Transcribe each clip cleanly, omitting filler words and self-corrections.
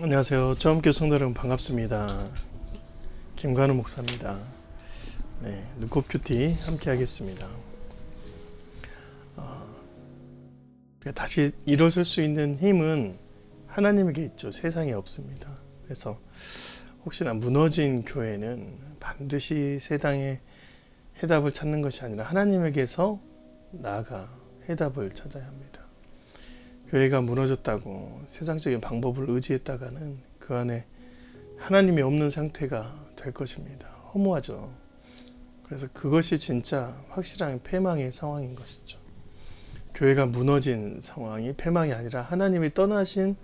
안녕하세요. 처음 성도 여러분 반갑습니다. 김관우 목사입니다. 네, 눈곱 큐티 함께 하겠습니다. 다시 일어설 수 있는 힘은 하나님에게 있죠. 세상에 없습니다. 그래서 혹시나 무너진 교회는 반드시 세상의 해답을 찾는 것이 아니라 하나님에게서 나아가 해답을 찾아야 합니다. 교회가 무너졌다고 세상적인 방법을 의지했다가는 그 안에 하나님이 없는 상태가 될 것입니다. 허무하죠. 그래서 그것이 진짜 확실한 패망의 상황인 것이죠. 교회가 무너진 상황이 패망이 아니라 하나님이 떠나신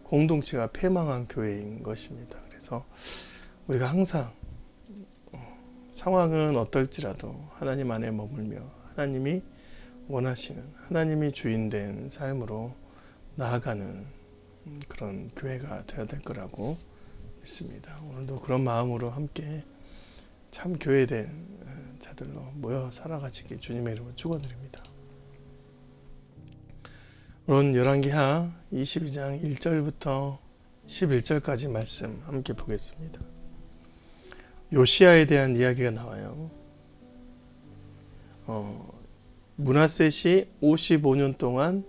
공동체가 패망한 교회인 것입니다. 그래서 우리가 항상 상황은 어떨지라도 하나님 안에 머물며 하나님이 원하시는, 하나님이 주인된 삶으로 나아가는 그런 교회가 되어야 될 거라고 믿습니다. 오늘도 그런 마음으로 함께 참 교회된 자들로 모여 살아가시길 주님의 이름으로 축원드립니다. 오늘 열왕기하 22장 1절부터 11절까지 말씀 함께 보겠습니다. 요시야에 대한 이야기가 나와요. 므낫셋이 55년 동안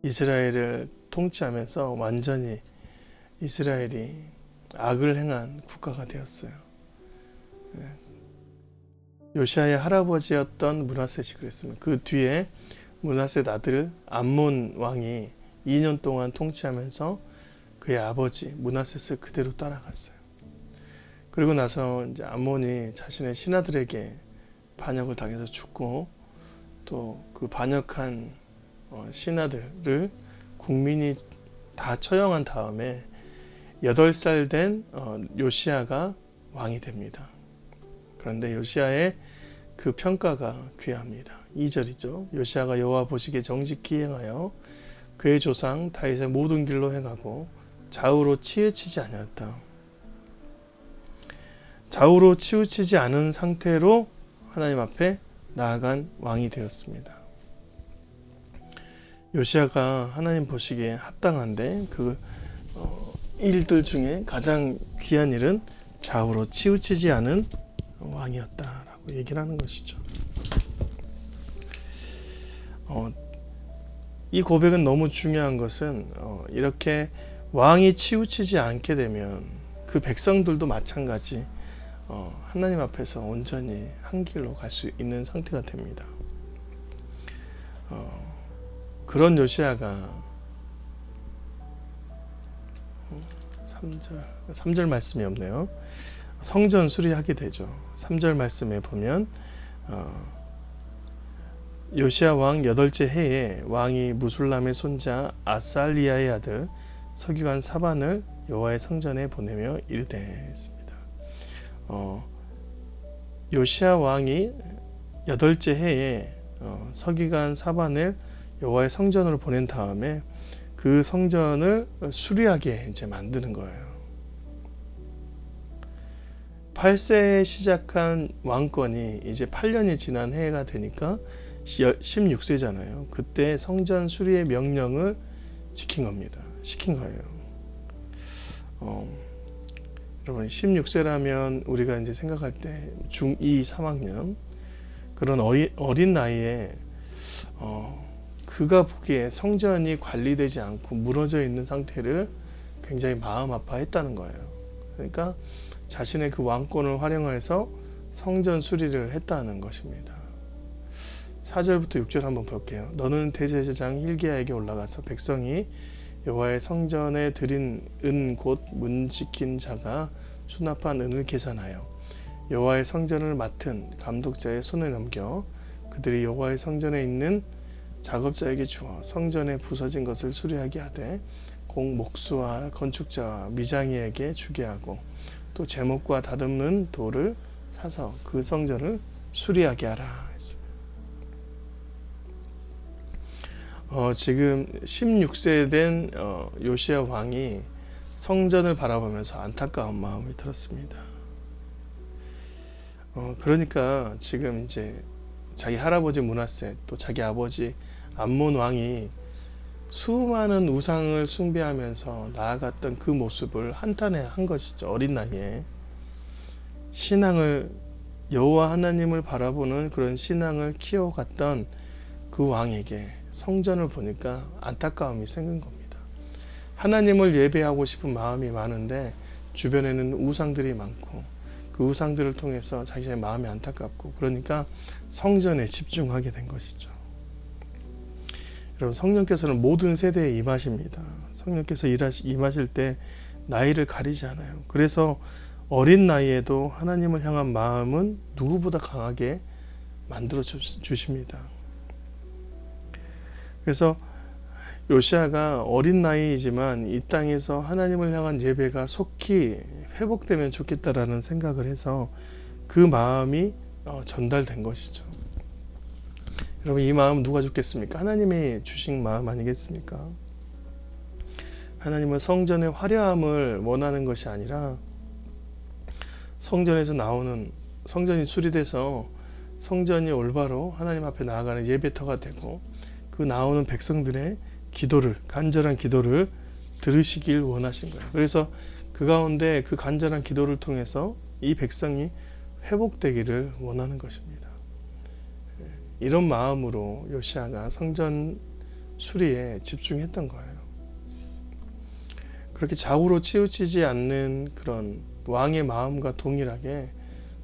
이스라엘을 통치하면서 완전히 이스라엘이 악을 행한 국가가 되었어요. 요시야의 할아버지였던 므낫셋이 그랬습니다. 그 뒤에 므낫셋 아들 암몬 왕이 2년 동안 통치하면서 그의 아버지 므낫셋을 그대로 따라갔어요. 그리고 나서 이제 암몬이 자신의 신하들에게 반역을 당해서 죽고 또 그 반역한 신하들을 국민이 다 처형한 다음에 8살 된 요시야가 왕이 됩니다. 그런데 요시야의 그 평가가 귀합니다. 2절이죠. 요시야가 여호와 보시기에 정직히 행하여 그의 조상 다윗의 모든 길로 행하고 좌우로 치우치지 아니었다. 좌우로 치우치지 않은 상태로 하나님 앞에 나아간 왕이 되었습니다. 요시야가 하나님 보시기에 합당한데 그 일들 중에 가장 귀한 일은 좌우로 치우치지 않은 왕이었다라고 얘기를 하는 것이죠. 이 고백은 너무 중요한 것은 이렇게 왕이 치우치지 않게 되면 그 백성들도 마찬가지 하나님 앞에서 온전히 한 길로 갈 수 있는 상태가 됩니다. 그런 요시야가 3절 말씀이 없네요. 성전 수리하게 되죠. 3절 말씀에 보면 요시야 왕 8째 해에 왕이 무술람의 손자 아살리아의 아들 서기관 사반을 여호와의 성전에 보내며 이르되 했습니다. 요시야 왕이 8째 해에 서기관 사반을 여호와의 성전으로 보낸 다음에 그 성전을 수리하게 이제 만드는 거예요. 8세에 시작한 왕권이 이제 8년이 지난 해가 되니까 16세잖아요. 그때 성전 수리의 명령을 시킨 거예요. 여러분 16세라면 우리가 이제 생각할 때 중2, 3학년 그런 어린 나이에 그가 보기에 성전이 관리되지 않고 무너져 있는 상태를 굉장히 마음 아파했다는 거예요. 그러니까 자신의 그 왕권을 활용해서 성전 수리를 했다는 것입니다. 4절부터 6절 한번 볼게요. 너는 대제사장 hil기야에게 올라가서 백성이 여호와의 성전에 드린 은 곧 문 지킨 자가 수납한 은을 계산하여 여호와의 성전을 맡은 감독자의 손에 넘겨 그들이 여호와의 성전에 있는 작업자에게 주어 성전에 부서진 것을 수리하게 하되 공 목수와 건축자와 미장이에게 주게 하고 또 제목과 다듬는 돌을 사서 그 성전을 수리하게 하라 했습니다. 지금 16세 된 요시야 왕이 성전을 바라보면서 안타까운 마음이 들었습니다. 그러니까 지금 이제 자기 할아버지 므낫셋 또 자기 아버지 암몬 왕이 수많은 우상을 숭배하면서 나아갔던 그 모습을 한탄해 한 것이죠. 어린 나이에 신앙을, 여호와 하나님을 바라보는 그런 신앙을 키워갔던 그 왕에게 성전을 보니까 안타까움이 생긴 겁니다. 하나님을 예배하고 싶은 마음이 많은데 주변에는 우상들이 많고 그 우상들을 통해서 자신의 마음이 안타깝고, 그러니까 성전에 집중하게 된 것이죠. 여러분, 성령께서는 모든 세대에 임하십니다. 성령께서 임하실 때 나이를 가리지 않아요. 그래서 어린 나이에도 하나님을 향한 마음은 누구보다 강하게 만들어 주십니다. 그래서 요시아가 어린 나이이지만 이 땅에서 하나님을 향한 예배가 속히 회복되면 좋겠다라는 생각을 해서 그 마음이 전달된 것이죠. 여러분, 이 마음 누가 줬겠습니까? 하나님이 주신 마음 아니겠습니까? 하나님은 성전의 화려함을 원하는 것이 아니라 성전에서 나오는, 성전이 수리돼서 성전이 올바로 하나님 앞에 나아가는 예배터가 되고 그 나오는 백성들의 기도를, 간절한 기도를 들으시길 원하신 거예요. 그래서 그 가운데 그 간절한 기도를 통해서 이 백성이 회복되기를 원하는 것입니다. 이런 마음으로 요시아가 성전 수리에 집중했던 거예요. 그렇게 좌우로 치우치지 않는 그런 왕의 마음과 동일하게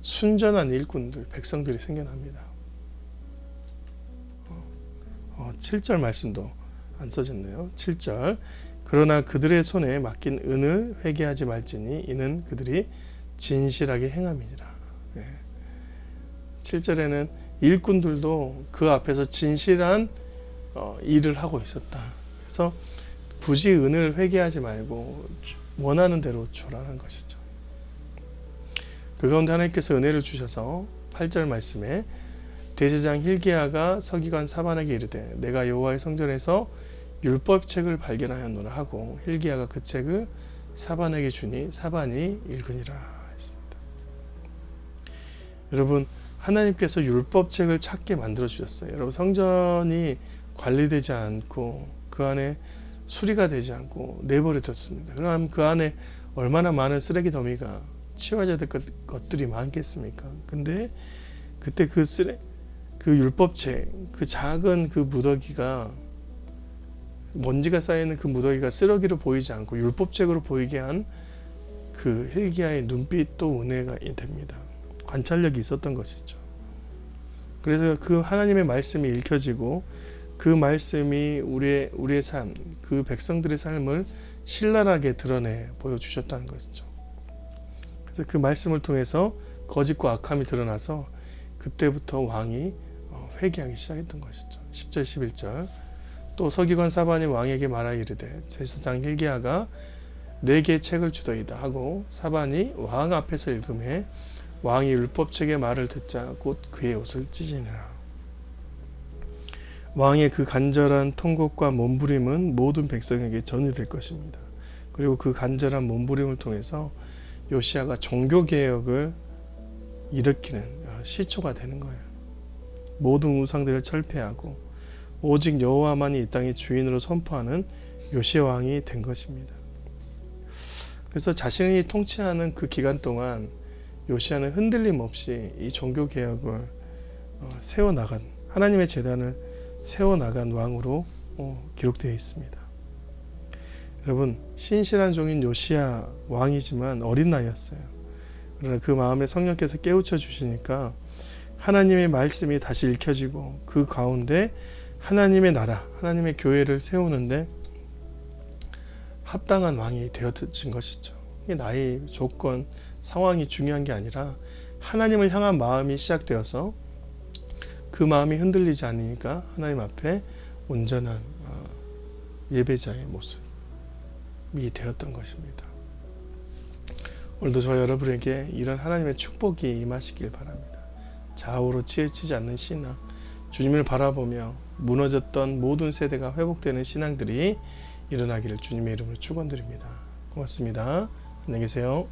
순전한 일꾼들, 백성들이 생겨납니다. 7절 말씀도 안 써졌네요. 7절. 그러나 그들의 손에 맡긴 은을 회개하지 말지니 이는 그들이 진실하게 행함이니라. 7절에는 일꾼들도 그 앞에서 진실한 일을 하고 있었다. 그래서 굳이 은을 회개하지 말고 원하는 대로 주라는 것이죠. 그 가운데 하나님께서 은혜를 주셔서 8절 말씀에 대제사장 hil기야가 서기관 사반에게 이르되 내가 여호와의 성전에서 율법책을 발견하였노라 하고 hil기야가 그 책을 사반에게 주니 사반이 읽으니라 했습니다. 여러분, 하나님께서 율법책을 찾게 만들어 주셨어요. 여러분, 성전이 관리되지 않고 그 안에 수리가 되지 않고 내버려뒀습니다. 그럼 그 안에 얼마나 많은 쓰레기 더미가 치워져야 될 것들이 많겠습니까? 근데 그때 그 율법책, 그 작은 그 무더기가, 먼지가 쌓이는 그 무더기가 쓰레기로 보이지 않고 율법책으로 보이게 한 그 hil기야의 눈빛도 은혜가 됩니다. 관찰력이 있었던 것이죠. 그래서 그 하나님의 말씀이 읽혀지고 그 말씀이 우리의 삶, 그 백성들의 삶을 신랄하게 드러내 보여주셨다는 것이죠. 그래서 그 말씀을 통해서 거짓과 악함이 드러나서 그때부터 왕이 회개하기 시작했던 것이죠. 10절 11절. 또 서기관 사반이 왕에게 말하여 이르되 제사장 hil기야가 내게 책을 주더이다 하고 사반이 왕 앞에서 읽음에 왕이 율법책의 말을 듣자 곧 그의 옷을 찢으니라. 왕의 그 간절한 통곡과 몸부림은 모든 백성에게 전이될 것입니다. 그리고 그 간절한 몸부림을 통해서 요시아가 종교개혁을 일으키는 시초가 되는 거예요. 모든 우상들을 철폐하고 오직 여호와만이 이 땅의 주인으로 선포하는 요시아 왕이 된 것입니다. 그래서 자신이 통치하는 그 기간 동안 요시아는 흔들림 없이 이 종교개혁을 세워나간, 하나님의 제단을 세워나간 왕으로 기록되어 있습니다. 여러분, 신실한 종인 요시아 왕이지만 어린 나이였어요. 그러나 그 마음에 성령께서 깨우쳐 주시니까 하나님의 말씀이 다시 읽혀지고 그 가운데 하나님의 나라, 하나님의 교회를 세우는데 합당한 왕이 되어진 것이죠. 이게 나이, 조건, 상황이 중요한 게 아니라 하나님을 향한 마음이 시작되어서 그 마음이 흔들리지 않으니까 하나님 앞에 온전한 예배자의 모습이 되었던 것입니다. 오늘도 저와 여러분에게 이런 하나님의 축복이 임하시길 바랍니다. 좌우로 치우치지 않는 신앙, 주님을 바라보며 무너졌던 모든 세대가 회복되는 신앙들이 일어나기를 주님의 이름으로 축원드립니다. 고맙습니다. 안녕히 계세요.